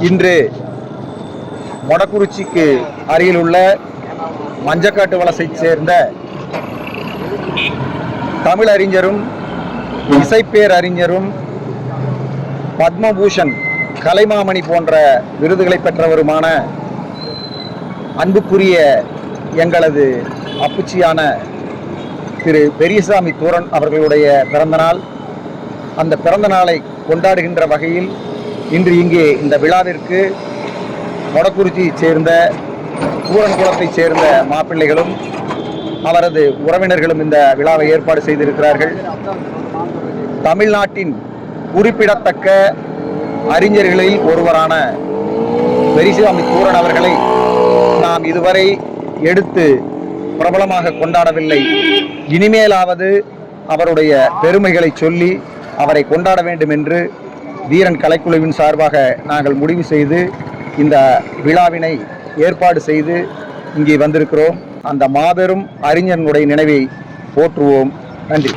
இன்று மொடக்குறிச்சிக்கு அருகில் உள்ள மஞ்சக்காட்டு வலசைச் சேர்ந்த தமிழறிஞரும் இசைப்பேரறிஞரும் பத்மபூஷன் கலைமாமணி போன்ற விருதுகளை பெற்றவருமான அன்புக்குரிய எங்களது அப்புச்சியான திரு பெரியசாமி தூரன் அவர்களுடைய பிறந்தநாள். அந்த பிறந்த நாளை கொண்டாடுகின்ற வகையில் இன்று இங்கே இந்த விழாவிற்கு மொடக்குறிச்சியைச் சேர்ந்த தூரன் குலத்தைச் சேர்ந்த மாப்பிள்ளைகளும் அவரது உறவினர்களும் இந்த விழாவை ஏற்பாடு செய்திருக்கிறார்கள். தமிழ்நாட்டின் குறிப்பிடத்தக்க அறிஞர்களில் ஒருவரான பெரியசாமி தூரன் அவர்களை நாம் இதுவரை எடுத்து பிரபலமாக கொண்டாடவில்லை. இனிமேலாவது அவருடைய பெருமைகளை சொல்லி அவரை கொண்டாட வேண்டும் என்று தீரன் கலைக்குழுவின் சார்பாக நாங்கள் முடிவு செய்து இந்த விழாவினை ஏற்பாடு செய்து இங்கே வந்திருக்கிறோம். அந்த மாபெரும் அறிஞர்களுடைய நினைவை போற்றுவோம். நன்றி.